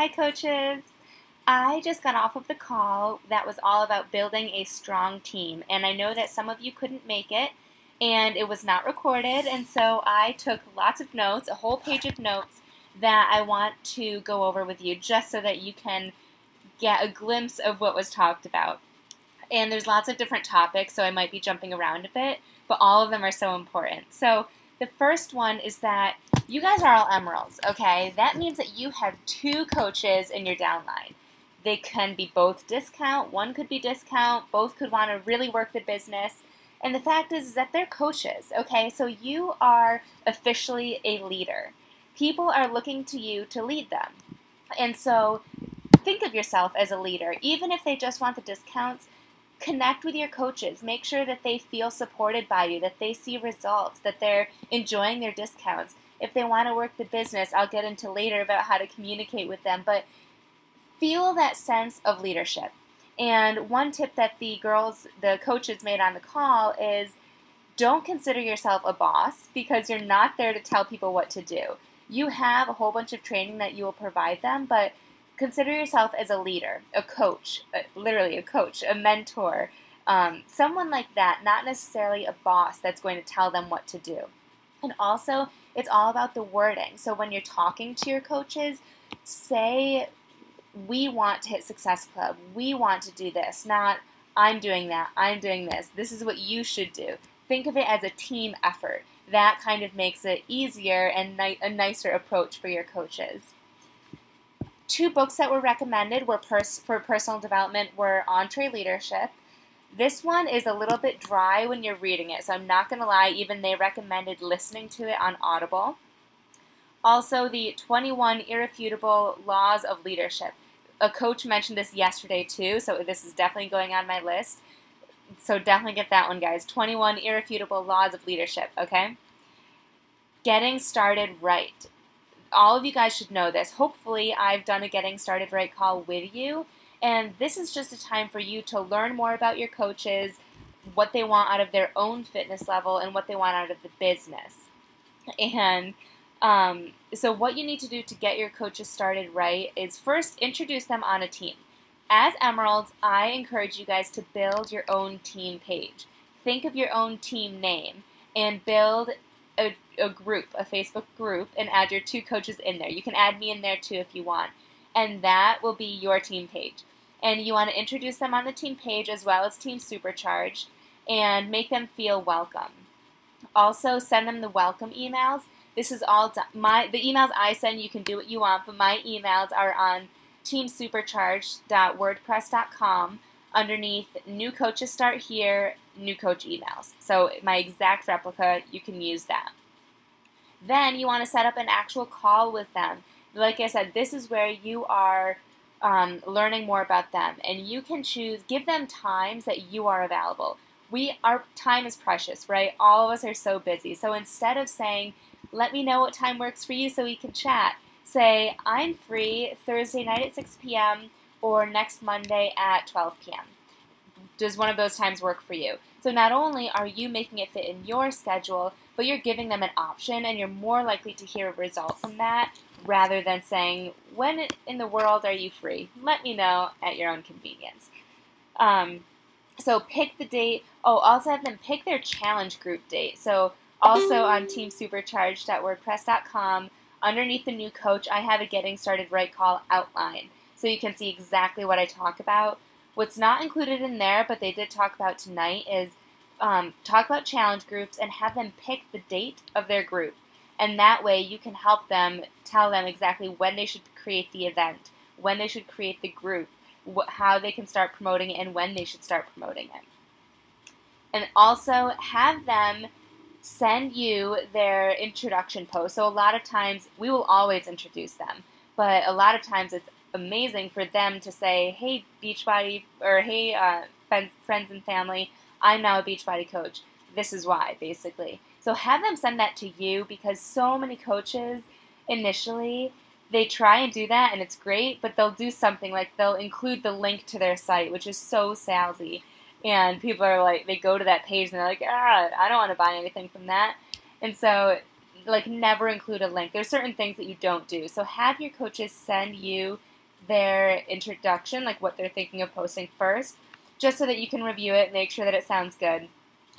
Hi, coaches. I just got off of the call that was all about building a strong team, and I know that some of you couldn't make it, and it was not recorded, and so I took lots of notes, a whole page of notes that I want to go over with you just so that you can get a glimpse of what was talked about. And there's lots of different topics, so I might be jumping around a bit, but all of them are so important. So the first one is that you guys are all emeralds, okay? That means that you have two coaches in your downline. They can be both discount, one could be discount, both could want to really work the business. And the fact is that they're coaches, okay? So you are officially a leader. People are looking to you to lead them. And so think of yourself as a leader. Even if they just want the discounts, connect with your coaches. Make sure that they feel supported by you, that they see results, that they're enjoying their discounts. If they want to work the business, I'll get into later about how to communicate with them, but feel that sense of leadership. And one tip that the coaches made on the call is don't consider yourself a boss because you're not there to tell people what to do. You have a whole bunch of training that you will provide them, but consider yourself as a leader, a coach, literally a coach, a mentor, someone like that, not necessarily a boss that's going to tell them what to do. And also, it's all about the wording. So when you're talking to your coaches, say, we want to hit Success Club. We want to do this, not I'm doing that, I'm doing this. This is what you should do. Think of it as a team effort. That kind of makes it easier and a nicer approach for your coaches. Two books that were recommended for personal development were EntreLeadership. This one is a little bit dry when you're reading it, so I'm not going to lie, even they recommended listening to it on Audible. Also, the 21 Irrefutable Laws of Leadership. A coach mentioned this yesterday too, so this is definitely going on my list. So definitely get that one, guys. 21 Irrefutable Laws of Leadership, okay? Getting Started Right. All of you guys should know this. Hopefully, I've done a Getting Started Right call with you, and this is just a time for you to learn more about your coaches, what they want out of their own fitness level, and what they want out of the business. And so what you need to do to get your coaches started right is first introduce them on a team. As Emeralds, I encourage you guys to build your own team page. Think of your own team name and build a group, a Facebook group, and add your two coaches in there. You can add me in there too if you want. And that will be your team page. And you want to introduce them on the team page as well as Team Supercharged and make them feel welcome. Also, send them the welcome emails. This is all the emails I send, you can do what you want, but my emails are on teamsupercharged.wordpress.com underneath new coaches start here, new coach emails. So my exact replica, you can use that. Then you want to set up an actual call with them. Like I said, this is where you are learning more about them, and you can choose, give them times that you are available. Our time is precious, right? All of us are so busy. So instead of saying, let me know what time works for you so we can chat, say, I'm free Thursday night at 6 p.m. or next Monday at 12 p.m. Does one of those times work for you? So not only are you making it fit in your schedule, but you're giving them an option, and you're more likely to hear a result from that rather than saying, when in the world are you free? Let me know at your own convenience. So pick the date. Oh, also have them pick their challenge group date. So also on teamsupercharged.wordpress.com, underneath the new coach, I have a Getting Started Right call outline. So you can see exactly what I talk about. What's not included in there, but they did talk about tonight, is talk about challenge groups and have them pick the date of their group. And that way you can help them, tell them exactly when they should create the event, when they should create the group, how they can start promoting it, and when they should start promoting it. And also have them send you their introduction post. So a lot of times, we will always introduce them, but a lot of times it's amazing for them to say, hey Beachbody, or hey friends and family, I'm now a Beachbody coach. This is why, basically. So have them send that to you, because so many coaches initially, they try and do that and it's great, but they'll do something like they'll include the link to their site, which is so salesy. And people are like, they go to that page and they're like, I don't want to buy anything from that. And so like never include a link. There's certain things that you don't do. So have your coaches send you their introduction, like what they're thinking of posting first, just so that you can review it, make sure that it sounds good.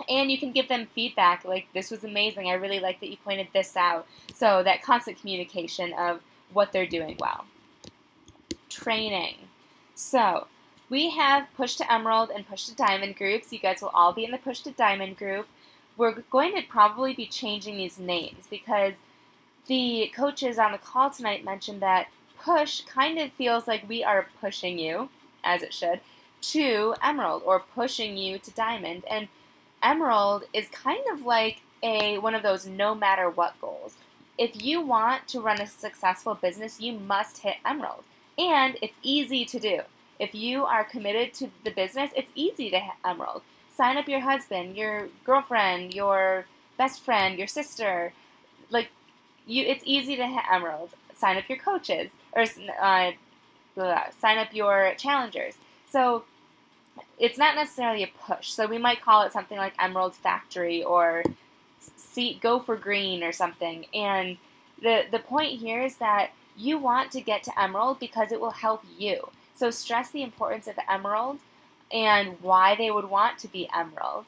And you can give them feedback, like, this was amazing, I really like that you pointed this out. So that constant communication of what they're doing well. Training. So we have Push to Emerald and Push to Diamond groups. You guys will all be in the Push to Diamond group. We're going to probably be changing these names because the coaches on the call tonight mentioned that push kind of feels like we are pushing you, as it should, to Emerald, or pushing you to Diamond. And Emerald is kind of like one of those no matter what goals. If you want to run a successful business, you must hit Emerald. And it's easy to do. If you are committed to the business, it's easy to hit Emerald. Sign up your husband, your girlfriend, your best friend, your sister. It's easy to hit Emerald. Sign up your coaches, or sign up your challengers. So it's not necessarily a push. So we might call it something like Emerald Factory or Go for Green or something. And the point here is that you want to get to Emerald because it will help you. So stress the importance of Emerald and why they would want to be Emerald.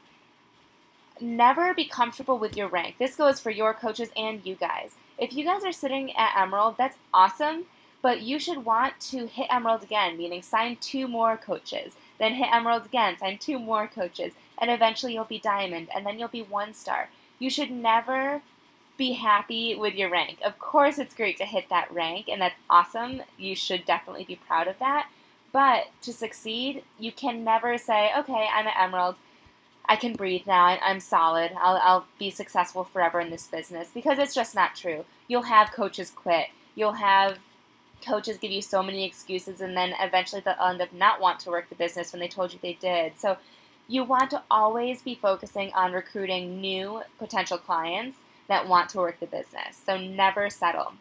Never be comfortable with your rank. This goes for your coaches and you guys. If you guys are sitting at Emerald, that's awesome, but you should want to hit Emerald again, meaning sign 2 more coaches, then hit Emerald again, sign 2 more coaches, and eventually you'll be Diamond, and then you'll be 1 star. You should never be happy with your rank. Of course, it's great to hit that rank, and that's awesome. You should definitely be proud of that. But to succeed, you can never say, okay, I'm at Emerald. I can breathe now. I'm solid. I'll be successful forever in this business, because it's just not true. You'll have coaches quit. You'll have coaches give you so many excuses, and then eventually they'll end up not want to work the business when they told you they did. So you want to always be focusing on recruiting new potential clients that want to work the business. So never settle.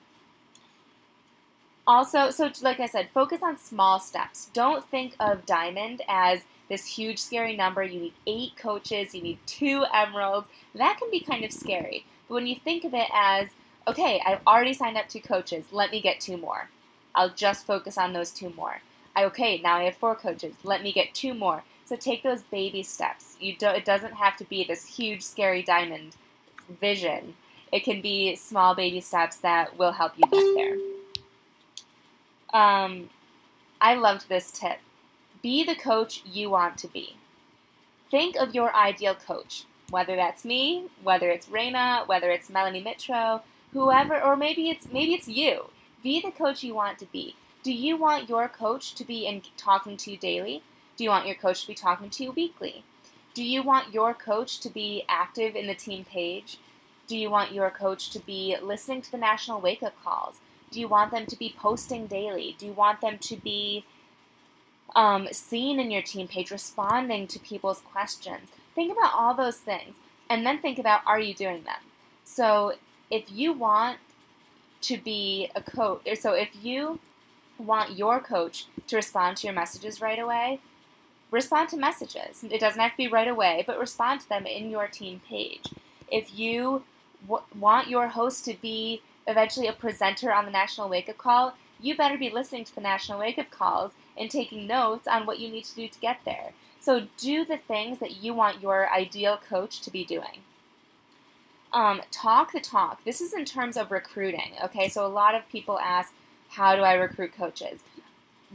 Also, so like I said, focus on small steps. Don't think of Diamond as this huge scary number. You need 8 coaches, you need 2 emeralds. That can be kind of scary. But when you think of it as, okay, I've already signed up 2 coaches, let me get 2 more. I'll just focus on those 2 more. Okay, now I have 4 coaches, let me get 2 more. So take those baby steps. It doesn't have to be this huge scary diamond vision. It can be small baby steps that will help you get there. I loved this tip. Be the coach you want to be. Think of your ideal coach, whether that's me, whether it's Raina, whether it's Melanie Mitro, whoever, or maybe it's you. Be the coach you want to be. Do you want your coach to be talking to you daily? Do you want your coach to be talking to you weekly? Do you want your coach to be active in the team page? Do you want your coach to be listening to the national wake-up calls? Do you want them to be posting daily? Do you want them to be seen in your team page, responding to people's questions? Think about all those things, and then think about, are you doing them? So if you want to be a coach, so if you want your coach to respond to your messages right away, respond to messages. It doesn't have to be right away, but respond to them in your team page. If you want your host to be eventually a presenter on the National Wake-Up Call, you better be listening to the National Wake-Up Calls and taking notes on what you need to do to get there. So do the things that you want your ideal coach to be doing. Talk the talk. This is in terms of recruiting, okay? So a lot of people ask, how do I recruit coaches?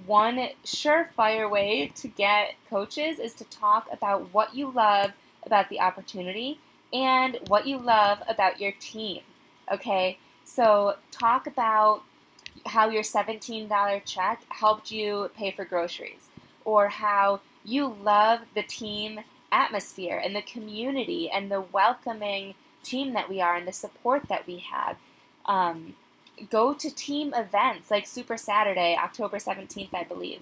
One surefire way to get coaches is to talk about what you love about the opportunity and what you love about your team, okay? So talk about how your $17 check helped you pay for groceries, or how you love the team atmosphere and the community and the welcoming team that we are and the support that we have. Go to team events like Super Saturday, October 17th, I believe.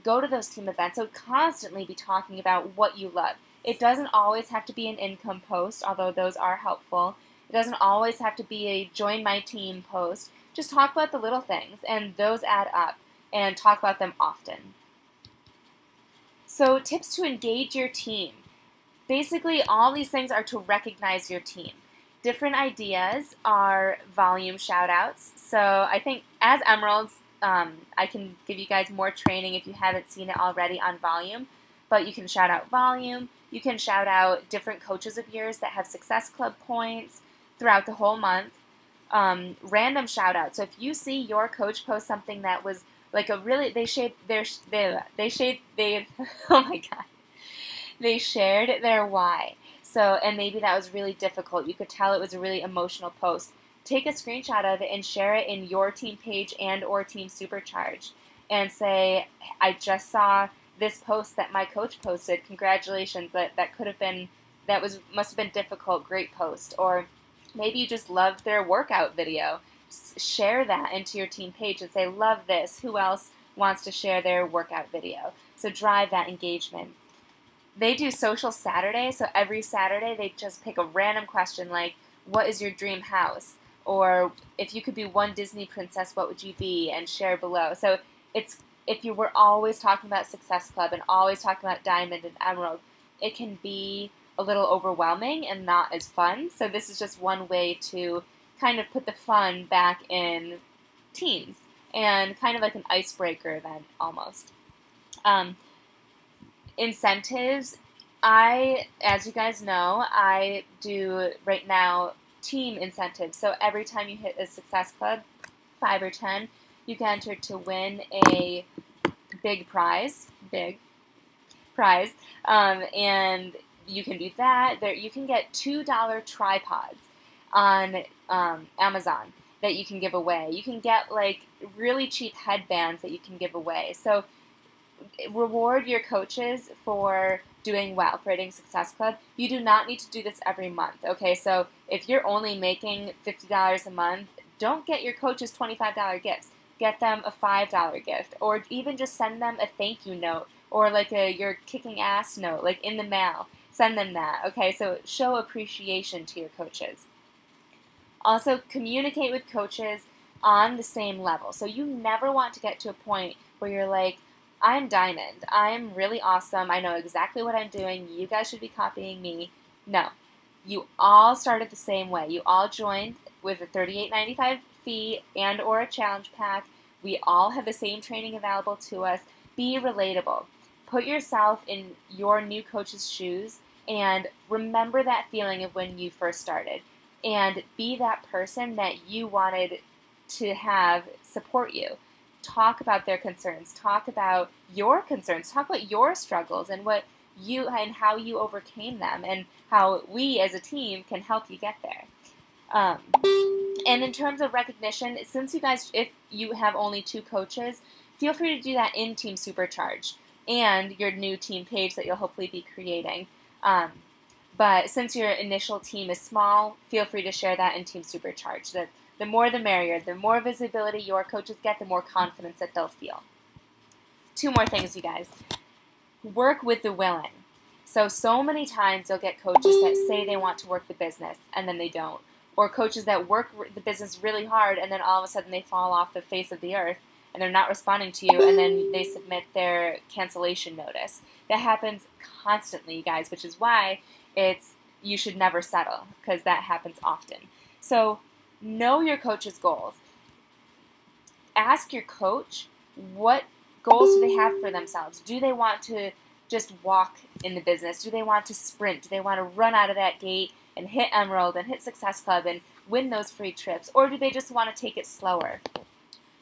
Go to those team events. So constantly be talking about what you love. It doesn't always have to be an income post, although those are helpful. It doesn't always have to be a join my team post. Just talk about the little things, and those add up, and talk about them often. So tips to engage your team. Basically, all these things are to recognize your team. Different ideas are volume shout-outs. So I think as Emeralds, I can give you guys more training if you haven't seen it already on volume, but you can shout out volume. You can shout out different coaches of yours that have Success Club points throughout the whole month. Random shout out. So if you see your coach post something that was like a really, they shared oh my God, they shared their why. So, and maybe that was really difficult. You could tell it was a really emotional post. Take a screenshot of it and share it in your team page and or team Supercharged and say, I just saw this post that my coach posted. Congratulations. That could have been, must have been difficult. Great post. Or maybe you just loved their workout video. Share that into your team page and say, love this. Who else wants to share their workout video? So drive that engagement. They do Social Saturday, so every Saturday they just pick a random question like, what is your dream house? Or if you could be one Disney princess, what would you be? And share below. So it's, if you were always talking about Success Club and always talking about Diamond and Emerald, it can be a little overwhelming and not as fun. So this is just one way to kind of put the fun back in teams and kind of like an icebreaker event almost. Incentives, as you guys know, I do right now team incentives. So every time you hit a Success Club, 5 or 10, you can enter to win a big prize, and you can do that. You can get $2 tripods on Amazon that you can give away. You can get like really cheap headbands that you can give away. So reward your coaches for doing well, for hitting Success Club. You do not need to do this every month, okay? So if you're only making $50 a month, don't get your coaches $25 gifts. Get them a $5 gift, or even just send them a thank you note, or like your kicking ass note, like in the mail. Send them that, okay? So show appreciation to your coaches. Also, communicate with coaches on the same level. So you never want to get to a point where you're like, I'm Diamond. I'm really awesome. I know exactly what I'm doing. You guys should be copying me. No. You all started the same way. You all joined with a $38.95 fee and or a challenge pack. We all have the same training available to us. Be relatable. Put yourself in your new coach's shoes and remember that feeling of when you first started. And be that person that you wanted to have support you. Talk about their concerns. Talk about your concerns. Talk about your struggles and how you overcame them, and how we as a team can help you get there. And in terms of recognition, since you guys, if you have only 2 coaches, feel free to do that in Team Supercharged and your new team page that you'll hopefully be creating. But since your initial team is small, feel free to share that in Team Supercharged. The more the merrier. The more visibility your coaches get, the more confidence that they'll feel. 2 more things, you guys. Work with the willing. So many times you'll get coaches that say they want to work the business, and then they don't. Or coaches that work the business really hard, and then all of a sudden they fall off the face of the earth, and they're not responding to you, and then they submit their cancellation notice. That happens constantly, you guys, which is why you should never settle, because that happens often. So know your coach's goals. Ask your coach, what goals do they have for themselves? Do they want to just walk in the business? Do they want to sprint? Do they want to run out of that gate and hit Emerald and hit Success Club and win those free trips? Or do they just want to take it slower?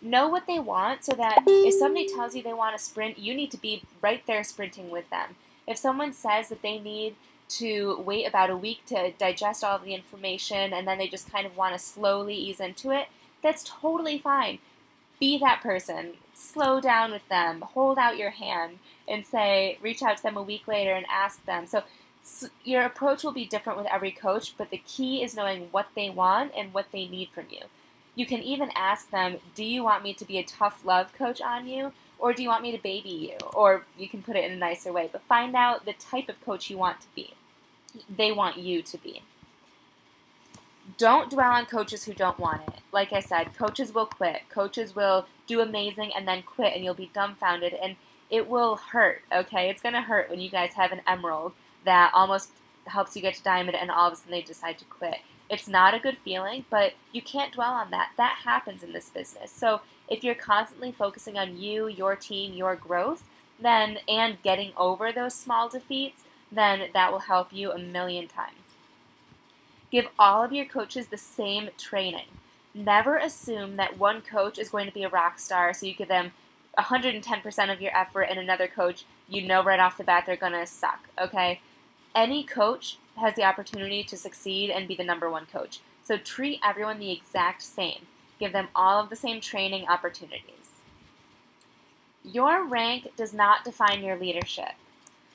Know what they want so that if somebody tells you they want to sprint, you need to be right there sprinting with them. If someone says that they need to wait about a week to digest all of the information and then they just kind of want to slowly ease into it, that's totally fine. Be that person. Slow down with them. Hold out your hand and say, reach out to them a week later and ask them. So your approach will be different with every coach, but the key is knowing what they want and what they need from you. You can even ask them, do you want me to be a tough love coach on you, or do you want me to baby you? Or you can put it in a nicer way, but find out the type of coach you want to be. They want you to be. Don't dwell on coaches who don't want it. Like I said, coaches will quit. Coaches will do amazing and then quit, and you'll be dumbfounded, and it will hurt, okay? It's going to hurt when you guys have an Emerald that almost helps you get to Diamond and all of a sudden they decide to quit. It's not a good feeling, but you can't dwell on that. That happens in this business. So if you're constantly focusing on you, your team, your growth, then and getting over those small defeats, then that will help you a million times. Give all of your coaches the same training. Never assume that one coach is going to be a rock star, so you give them 110% of your effort, and another coach, you know right off the bat they're going to suck, okay? Any coach has the opportunity to succeed and be the number one coach. So treat everyone the exact same. Give them all of the same training opportunities. Your rank does not define your leadership.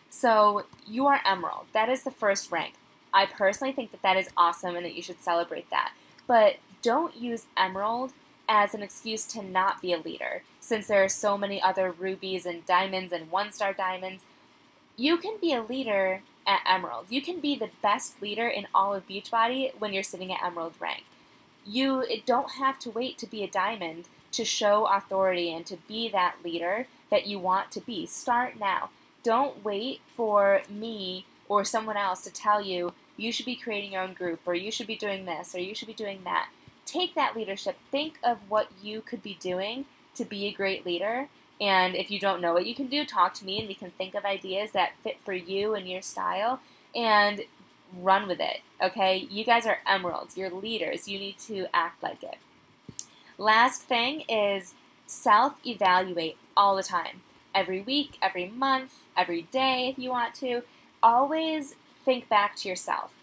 So you are Emerald. That is the first rank. I personally think that that is awesome and that you should celebrate that. But don't use Emerald as an excuse to not be a leader, since there are so many other rubies and diamonds and one-star diamonds. You can be a leader at Emerald. You can be the best leader in all of Beachbody when you're sitting at Emerald rank. You don't have to wait to be a diamond to show authority and to be that leader that you want to be. Start now. Don't wait for me or someone else to tell you you should be creating your own group, or you should be doing this, or you should be doing that. Take that leadership. Think of what you could be doing to be a great leader. And if you don't know what you can do, talk to me and we can think of ideas that fit for you and your style and run with it, okay? You guys are emeralds. You're leaders. You need to act like it. Last thing is self-evaluate all the time. Every week, every month, every day if you want to. Always think back to yourself.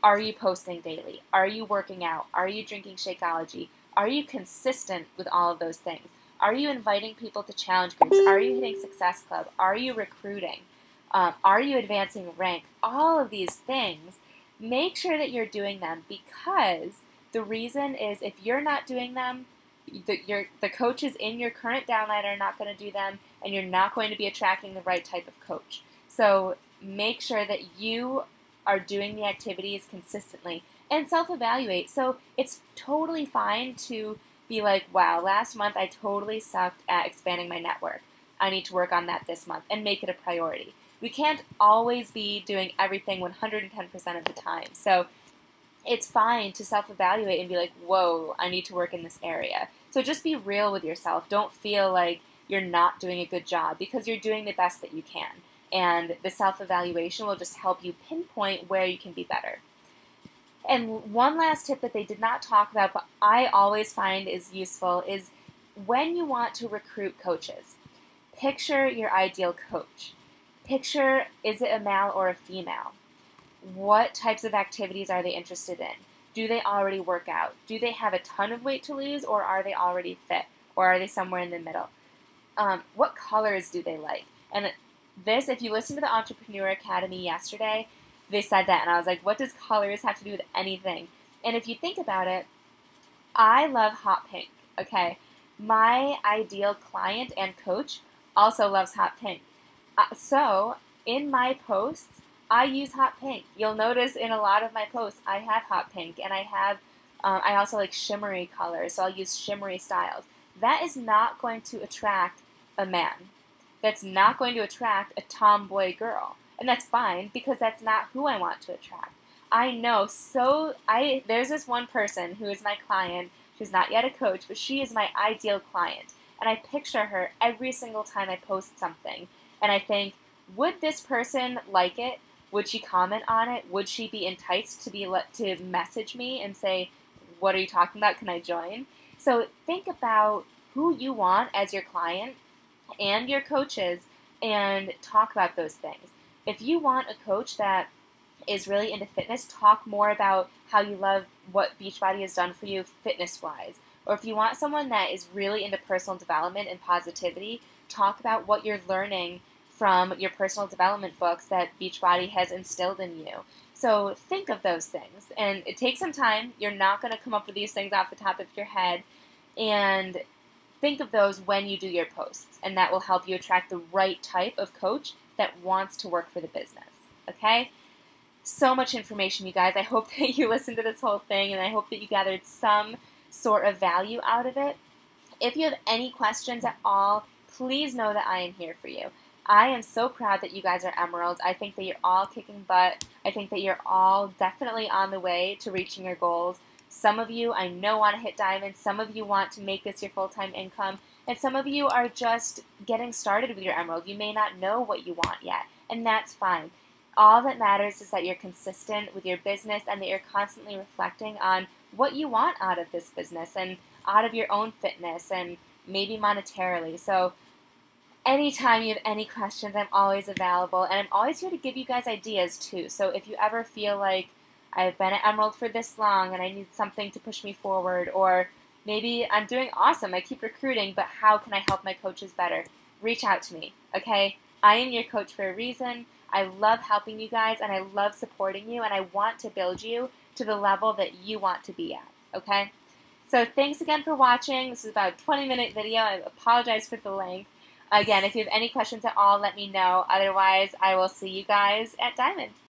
Are you posting daily? Are you working out? Are you drinking Shakeology? Are you consistent with all of those things? Are you inviting people to challenge groups? Are you hitting Success Club? Are you recruiting? Are you advancing rank? All of these things, make sure that you're doing them, because the reason is if you're not doing them, the coaches in your current downline are not going to do them, and you're not going to be attracting the right type of coach. So make sure that you are doing the activities consistently and self-evaluate. So it's totally fine to be like, wow, last month I totally sucked at expanding my network. I need to work on that this month and make it a priority. We can't always be doing everything 110% of the time. So it's fine to self-evaluate and be like, whoa, I need to work in this area. So just be real with yourself. Don't feel like you're not doing a good job, because you're doing the best that you can. And the self-evaluation will just help you pinpoint where you can be better. And one last tip that they did not talk about, but I always find is useful, is when you want to recruit coaches, picture your ideal coach. Picture, is it a male or a female? What types of activities are they interested in? Do they already work out? Do they have a ton of weight to lose, or are they already fit? Or are they somewhere in the middle? What colors do they like? And this, if you listen to the Entrepreneur Academy yesterday, they said that, and I was like, what does colors have to do with anything? And if you think about it, I love hot pink, okay? My ideal client and coach also loves hot pink. So in my posts, I use hot pink. You'll notice in a lot of my posts, I have hot pink, and I also like shimmery colors, so I'll use shimmery styles. That is not going to attract a man. That's not going to attract a tomboy girl. And that's fine, because that's not who I want to attract. I know, there's this one person who is my client. She's not yet a coach, but she is my ideal client. And I picture her every single time I post something. And I think, would this person like it? Would she comment on it? Would she be enticed to message me and say, what are you talking about? Can I join? So think about who you want as your client and your coaches and talk about those things. If you want a coach that is really into fitness, talk more about how you love what Beachbody has done for you fitness-wise. Or if you want someone that is really into personal development and positivity, talk about what you're learning from your personal development books that Beachbody has instilled in you. So think of those things. And it takes some time. You're not going to come up with these things off the top of your head. And think of those when you do your posts. And that will help you attract the right type of coach that wants to work for the business. Okay? So much information, you guys. I hope that you listened to this whole thing, and I hope that you gathered some sort of value out of it. If you have any questions at all, please know that I am here for you. I am so proud that you guys are emeralds. I think that you're all kicking butt. I think that you're all definitely on the way to reaching your goals. Some of you I know want to hit diamond, some of you want to make this your full-time income, and some of you are just getting started with your emerald. You may not know what you want yet, and that's fine. All that matters is that you're consistent with your business and that you're constantly reflecting on what you want out of this business and out of your own fitness and maybe monetarily. So anytime you have any questions, I'm always available, and I'm always here to give you guys ideas too. So if you ever feel like I've been at Emerald for this long and I need something to push me forward, or maybe I'm doing awesome, I keep recruiting, but how can I help my coaches better? Reach out to me, okay? I am your coach for a reason. I love helping you guys, and I love supporting you, and I want to build you to the level that you want to be at, okay? So thanks again for watching. This is about a 20-minute video. I apologize for the length. Again, if you have any questions at all, let me know. Otherwise, I will see you guys at Diamond.